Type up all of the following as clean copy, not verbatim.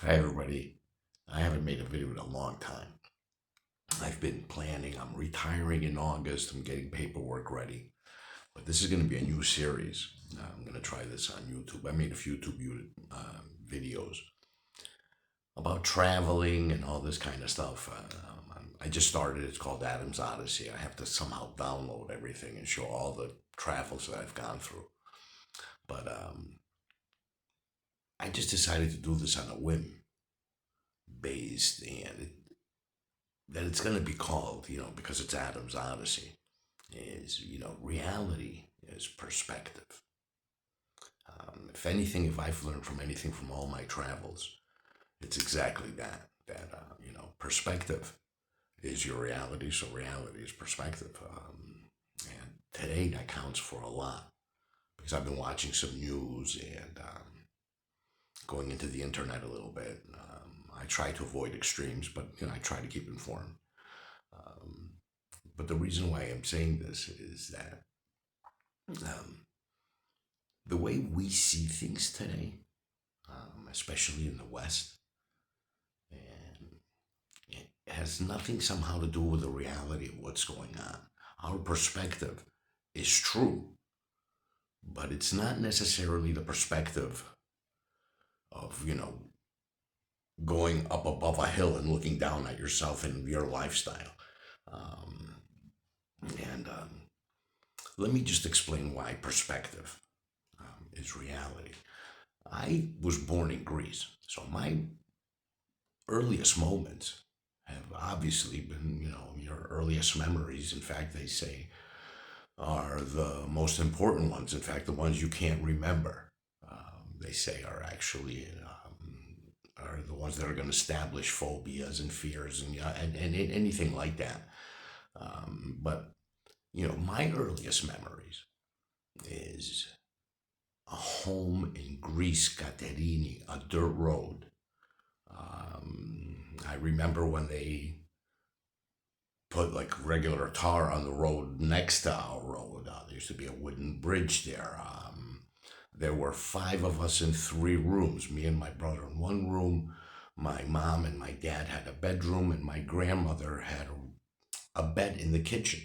Hi, everybody. I haven't made a video in a long time. I've been planning. I'm retiring in August. I'm getting paperwork ready. But this is going to be a new series. I'm going to try this on YouTube. I made a few YouTube videos about traveling and all this kind of stuff. I just started. It's called Adam's Odyssey. I have to somehow download everything and show all the travels that I've gone through. But I just decided to do this on a whim based, and that it's going to be called, because it's Adam's Odyssey, is, reality is perspective. If anything, if I've learned from anything from all my travels, it's exactly that, perspective is your reality, so reality is perspective. And today that counts for a lot because I've been watching some news and going into the internet a little bit. I try to avoid extremes, but I try to keep informed. Um, but the reason why I'm saying this is that um, the way we see things today, especially in the West, and it has nothing somehow to do with the reality of what's going on. Our perspective is true, but it's not necessarily the perspective of, going up above a hill and looking down at yourself and your lifestyle. Um, and let me just explain why perspective is reality. I was born in Greece, so my earliest moments have obviously been, your earliest memories. In fact, they say are the most important ones. In fact, the ones you can't remember, they say are actually are the ones that are going to establish phobias and fears and anything like that. But my earliest memories is a home in Greece, Katerini, a dirt road. I remember when they put like regular tar on the road next to our road. There used to be a wooden bridge there. There were five of us in three rooms, me and my brother in one room. My mom and my dad had a bedroom, and my grandmother had a bed in the kitchen.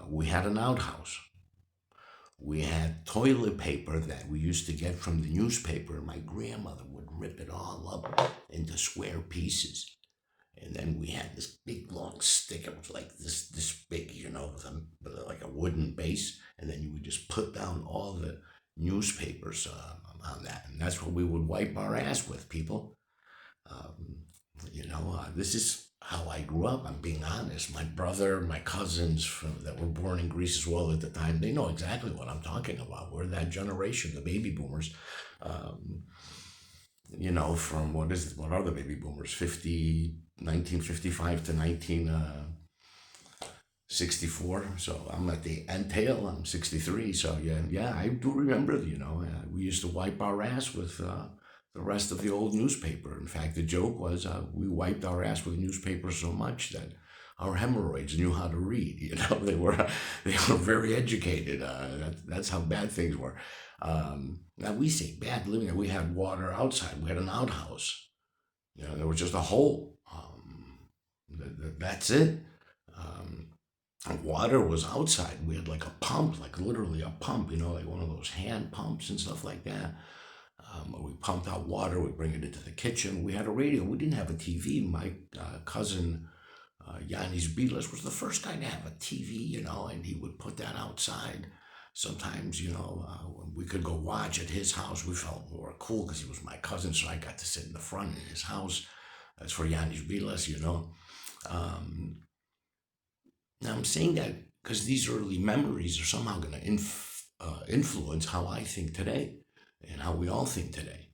We had an outhouse. We had toilet paper that we used to get from the newspaper, and my grandmother would rip it all up into square pieces. And then we had this big long stick. It was like this big, like a wooden base. And then you would just put down all the newspapers on that, and that's what we would wipe our ass with, people. Um, this is how I grew up. I'm being honest. My brother, my cousins that were born in Greece as well at the time, they know exactly what I'm talking about. We're that generation, the baby boomers. Um, from what is it? What are the baby boomers? 1955 to 1964. So I'm at the end tail. I'm 63. So yeah, I do remember. We used to wipe our ass with the rest of the old newspaper. In fact, the joke was we wiped our ass with newspaper so much that our hemorrhoids knew how to read. They were very educated. That's how bad things were. Now we say bad living. We had water outside. We had an outhouse. There was just a hole. That's it. Um, Water was outside. We had like a pump, like literally a pump, like one of those hand pumps and stuff like that. We pumped out water. We bring it into the kitchen. We had a radio. We didn't have a TV. My cousin Yanis Bilas was the first guy to have a TV, and he would put that outside. Sometimes, when we could go watch at his house. We felt more cool because he was my cousin, so I got to sit in the front in his house. That's for Yanis Bilas. Um, Now I'm saying that because these early memories are somehow going to influence how I think today and how we all think today.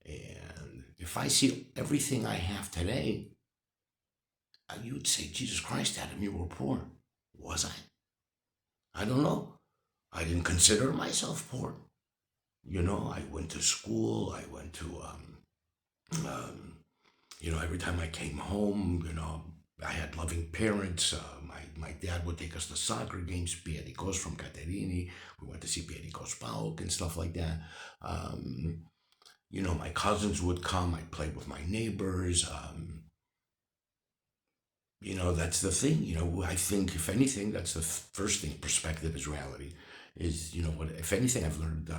And if I see everything I have today, you would say, Jesus Christ, Adam, you were poor. Was I? I don't know. I didn't consider myself poor. I went to school. I went to, every time I came home, I had loving parents. My dad would take us to soccer games, Pierikos from Katerini. We went to see Pierikos Pauk and stuff like that. Um, My cousins would come. I'd play with my neighbors. That's the thing. I think if anything, that's the first thing. Perspective is reality. Is what? If anything, I've learned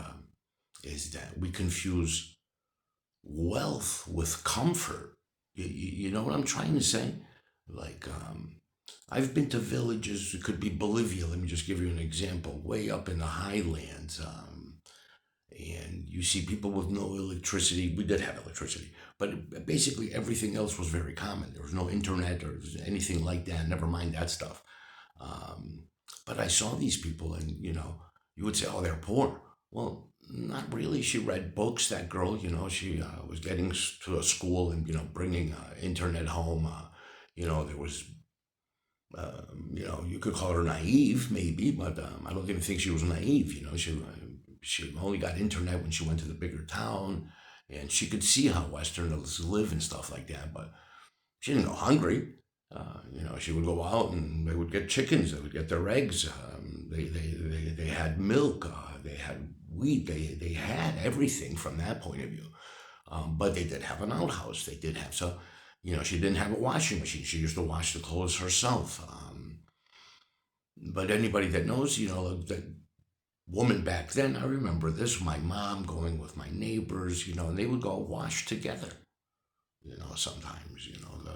is that we confuse wealth with comfort. You know what I'm trying to say? Like, I've been to villages. It could be Bolivia. Let me just give you an example. Way up in the highlands. And you see people with no electricity. We did have electricity, but basically everything else was very common. There was no internet or anything like that. Never mind that stuff. Um, but I saw these people, and you would say, "Oh, they're poor." Well, not really. She read books. That girl, she was getting to a school and bringing internet home. There was you could call her naive, maybe, but I don't even think she was naive. She only got internet when she went to the bigger town, and she could see how Westerners live and stuff like that. But she didn't go hungry. She would go out and they would get chickens. They would get their eggs. They had milk. They had wheat. They had everything from that point of view. But they did have an outhouse. They did have so. She didn't have a washing machine. She used to wash the clothes herself. But anybody that knows, that woman back then, I remember this, my mom going with my neighbors, and they would go wash together, sometimes,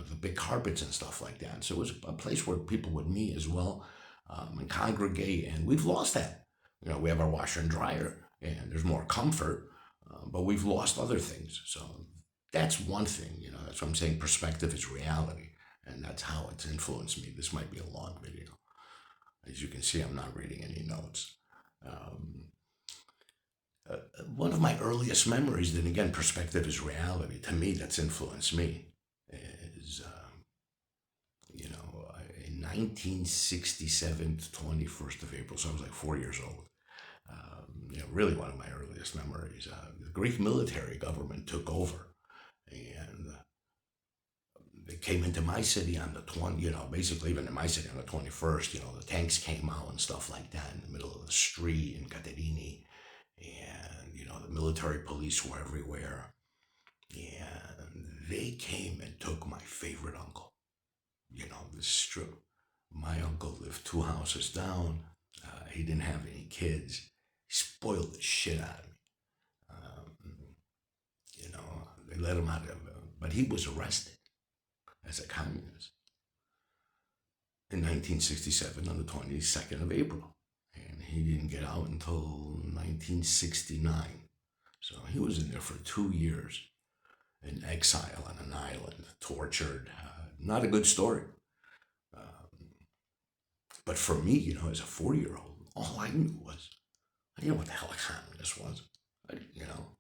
the big carpets and stuff like that. So it was a place where people would meet as well and congregate, and we've lost that. We have our washer and dryer, and there's more comfort, but we've lost other things. So that's one thing, that's what I'm saying. Perspective is reality, and that's how it's influenced me. This might be a long video. As you can see, I'm not reading any notes. Um, One of my earliest memories, then again, perspective is reality. To me, that's influenced me. Is in 1967, 21st of April, so I was like 4 years old. Really one of my earliest memories. The Greek military government took over, and they came into my city on the 20, basically even in my city on the 21st. The tanks came out and stuff like that in the middle of the street in Caterini, and the military police were everywhere, and they came and took my favorite uncle. This is true. My uncle lived two houses down. He didn't have any kids. He spoiled the shit out of me. Um, they let him out of, but he was arrested as a communist in 1967 on the 22nd of April, and he didn't get out until 1969. So he was in there for 2 years in exile on an island, tortured. Not a good story. Um, but for me, as a 40-year-old, all I knew was I didn't know what the hell a communist was. I, you know,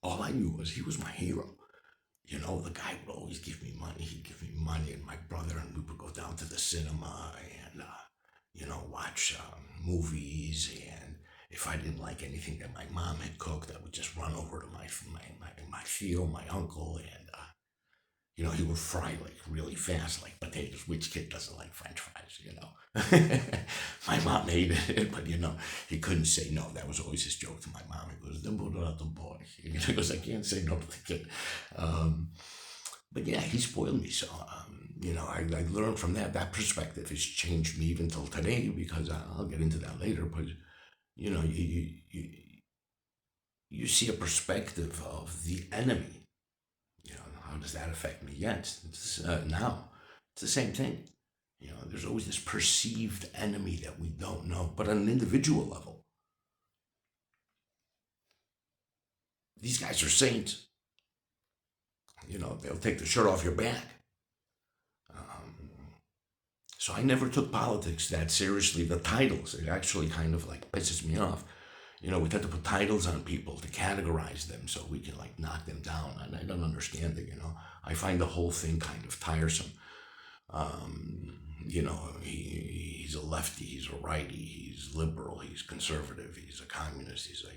all I knew was he was my hero. The guy would always give me money. He'd give me money, and my brother and we would go down to the cinema and, watch movies. And if I didn't like anything that my mom had cooked, I would just run over to my Theo, my uncle, and he would fry like really fast, like potatoes. Which kid doesn't like French fries? My mom hated it, but he couldn't say no. That was always his joke to my mom. He goes, "Dimbo the boy," because I can't say no to the kid. Um, but yeah, he spoiled me. So I learned from that. That perspective has changed me even till today, because I'll get into that later. But you see a perspective of the enemy. How does that affect me? Yes, now it's the same thing. There's always this perceived enemy that we don't know. But on an individual level, these guys are saints. They'll take the shirt off your back. Um, so I never took politics that seriously. The titles, it actually kind of like pisses me off. We tend to put titles on people to categorize them so we can like knock them down. And I don't understand it. I find the whole thing kind of tiresome. He's a lefty, he's a righty, he's liberal, he's conservative, he's a communist, he's a,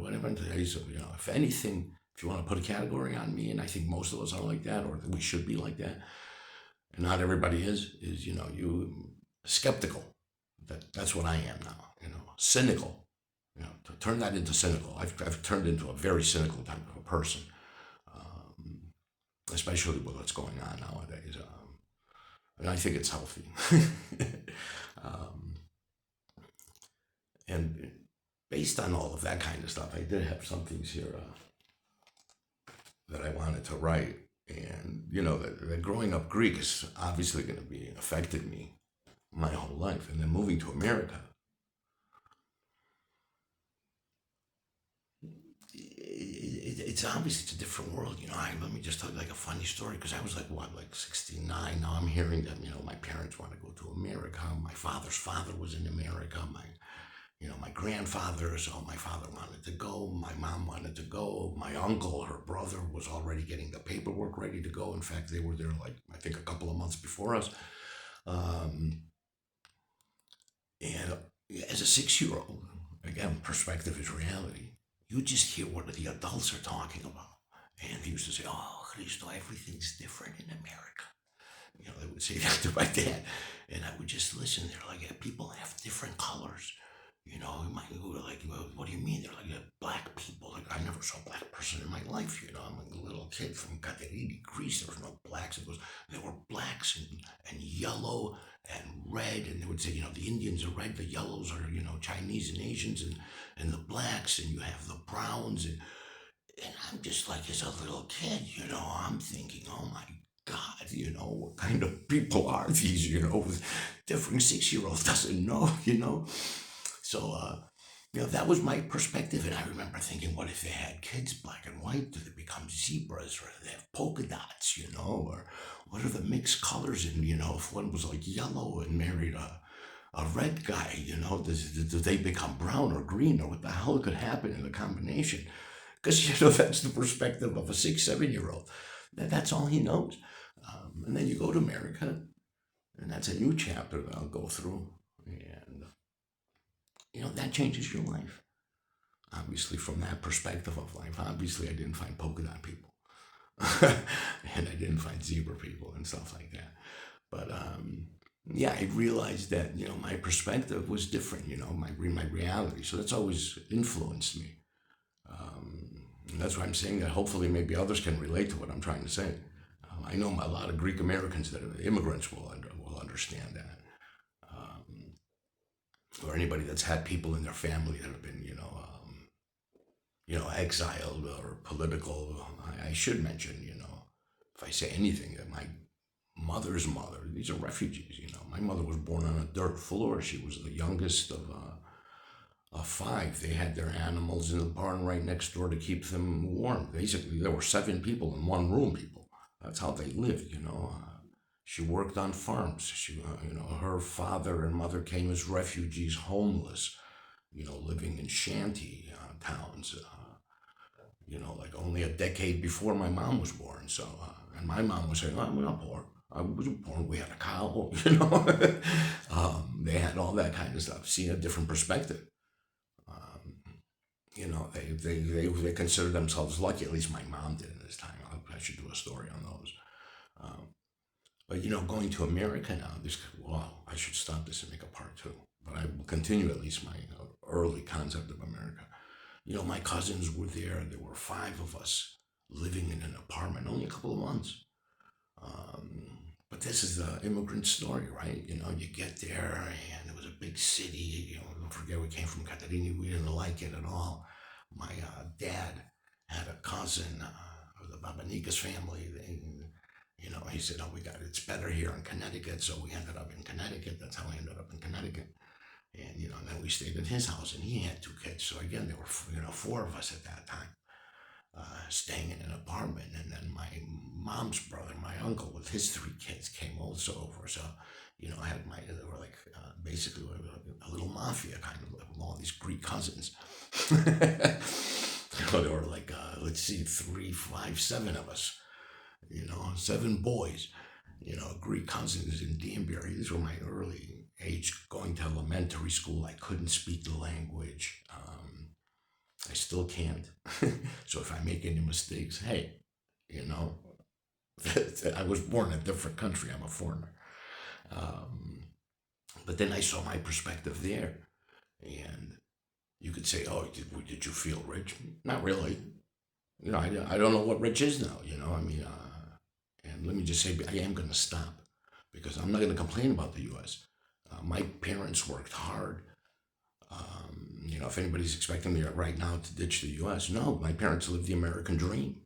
whatever. He's a, if anything, if you want to put a category on me, and I think most of us are like that, or we should be like that, and not everybody is, you skeptical. That's what I am now, cynical. To turn that into cynical. I've turned into a very cynical type of a person, especially with what's going on nowadays. And I think it's healthy. um, and based on all of that kind of stuff, I did have some things here that I wanted to write. And, that growing up Greek is obviously going to be affected me my whole life. And then moving to America, it's obviously it's a different world. Let me just tell you like a funny story because I was like 69. Now I'm hearing that my parents want to go to America. My father's father was in America. My grandfather. So my father wanted to go. My mom wanted to go. My uncle, her brother, was already getting the paperwork ready to go. In fact, they were there like I think a couple of months before us. Um, and as a 6-year-old, again, perspective is reality. You just hear what the adults are talking about. And he used to say, "Oh, Cristo, everything's different in America." They would say that to my dad. And I would just listen. They're like, "Yeah, people have different colors." You might go like, "Well, what do you mean?" They're like, "Yeah, black people. Like, I never saw a black person in my life. I'm a little kid from Katerini, Greece. There was no blacks. There were blacks and yellow and red." And they would say, the Indians are red, the yellows are, Chinese and Asians, and the blacks, and you have the browns. And I'm just like, as a little kid, I'm thinking, oh my God, what kind of people are these, with different 6-year-olds doesn't know. So, that was my perspective. And I remember thinking, what if they had kids black and white? Do they become zebras or do they have polka dots, or what are the mixed colors? And, if one was like yellow and married a red guy, do they become brown or green or what the hell could happen in the combination? Because, that's the perspective of a 6, 7-year-old. That's all he knows. And then you go to America, and that's a new chapter that I'll go through. And, that changes your life. Obviously, from that perspective of life, obviously, I didn't find polka dot people. And I didn't find zebra people and stuff like that. But, yeah, I realized that, my perspective was different, my reality. So that's always influenced me. And that's why I'm saying that hopefully maybe others can relate to what I'm trying to say. I know a lot of Greek Americans that are immigrants will understand that. Um, or anybody that's had people in their family that have been, exiled or political. I should mention, if I say anything, that my mother's mother, these are refugees, My mother was born on a dirt floor. She was the youngest of 5. They had their animals in the barn right next door to keep them warm. Basically, there were 7 people in one room, people. That's how they lived. She worked on farms. Her father and mother came as refugees, homeless, living in shanty towns, like only a decade before my mom was born. So, and my mom was saying, "I'm not poor. I wasn't born. We had a cow," They had all that kind of stuff. Seeing a different perspective. They consider themselves lucky. At least my mom did in this time. I should do a story on those. Um, but going to America now, I should stop this and make a part 2. But I will continue at least my early concept of America. My cousins were there. There were 5 of us living in an apartment, only a couple of months. But this is the immigrant story, right? You get there and it was a big city. Don't forget we came from Katerini. We didn't like it at all. My dad had a cousin of the Babanikas family. He said, "Oh, it's better here in Connecticut." So we ended up in Connecticut. That's how I ended up in Connecticut. And, then we stayed at his house and he had 2 kids. So again, there were, 4 of us at that time. Staying in an apartment, and then my mom's brother, my uncle, with his 3 kids, came also over. So, I had they were like basically a little mafia kind of with all these Greek cousins. There were like let's see, 3, 5, 7 of us. 7 boys. Greek cousins in Danbury. These were my early age, going to elementary school. I couldn't speak the language. I still can't. So if I make any mistakes, hey, you know, I was born in a different country. I'm a foreigner. Um, but then I saw my perspective there. And, You could say, "Oh, did you feel rich?" Not really. I don't know what rich is now. And let me just say, I am going to stop because I'm not going to complain about the U.S. My parents worked hard. If anybody's expecting me right now to ditch the U.S., no, my parents lived the American dream.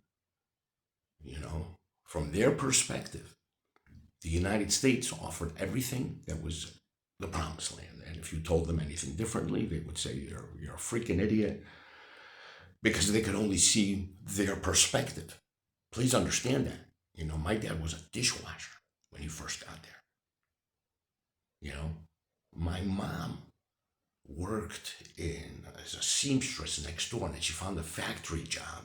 You know, from their perspective, the United States offered everything that was the promised land. And if you told them anything differently, they would say you're a freaking idiot because they could only see their perspective. Please understand that. My dad was a dishwasher when he first got there. My mom worked as a seamstress next door, and then she found a factory job,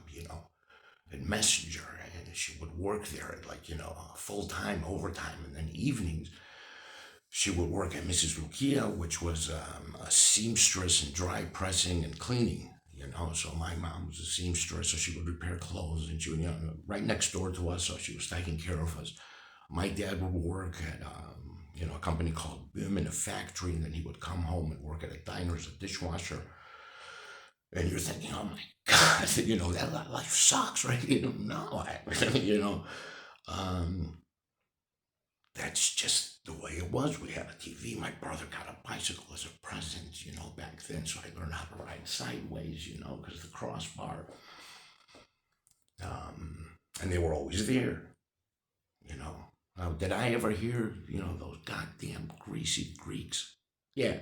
at Messenger, and she would work there at full time, overtime, and then evenings she would work at Mrs. Rukia, which was a seamstress in dry pressing and cleaning. So my mom was a seamstress, so she would repair clothes, and she would, right next door to us, so she was taking care of us. My dad would work at, a company called BIM in a factory, and then he would come home and work at a diner as a dishwasher. And you're thinking, oh my God, that life sucks, right? No, that's just the way it was. We had a TV. My brother got a bicycle as a present, back then. So I learned how to ride sideways, because the crossbar. And they were always there, did I ever hear, those goddamn greasy Greeks? Yeah.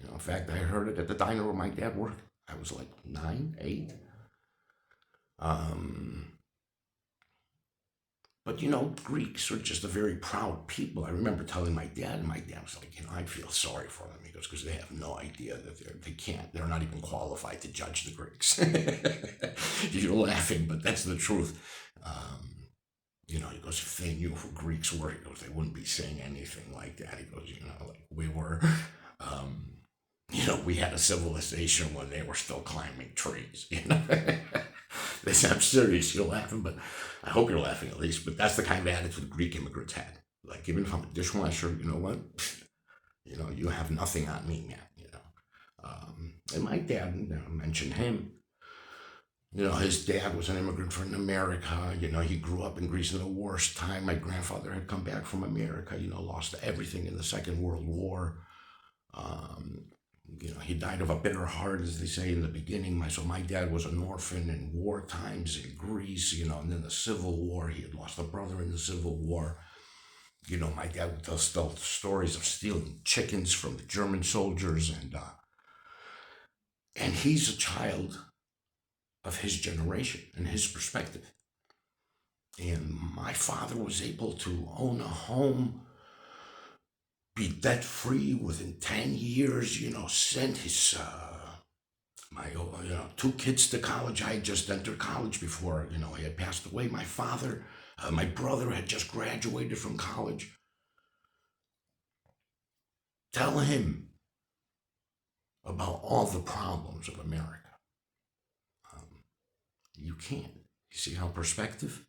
In fact, I heard it at the diner where my dad worked. I was like 9, 8. Um, but Greeks are just a very proud people. I remember telling my dad, and my dad was like, I feel sorry for them. He goes, because they have no idea that they can't. They're not even qualified to judge the Greeks. You're laughing, but that's the truth. He goes, if they knew who Greeks were, he goes, they wouldn't be saying anything like that. He goes, like we were. We had a civilization when they were still climbing trees. I'm serious. You're laughing, but I hope you're laughing at least. But that's the kind of attitude Greek immigrants had. Like, even if I'm a dishwasher, you know what? You have nothing on me, man. And my dad, mentioned him. His dad was an immigrant from America. He grew up in Greece in the worst time. My grandfather had come back from America, lost everything in the Second World War. He died of a bitter heart, as they say in the beginning. So my dad was an orphan in war times in Greece, and then the Civil War. He had lost a brother in the Civil War. My dad would tell stories of stealing chickens from the German soldiers, and he's a child of his generation and his perspective. And my father was able to own a home, be debt free within 10 years, sent his my 2 kids to college. I had just entered college before he had passed away. My brother had just graduated from college. Tell him about all the problems of America. You can't. You see how perspective?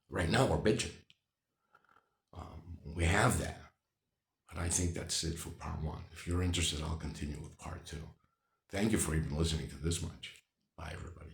Right now we're bitching. We have that. But I think that's it for part 1. If you're interested, I'll continue with part 2. Thank you for even listening to this much. Bye, everybody.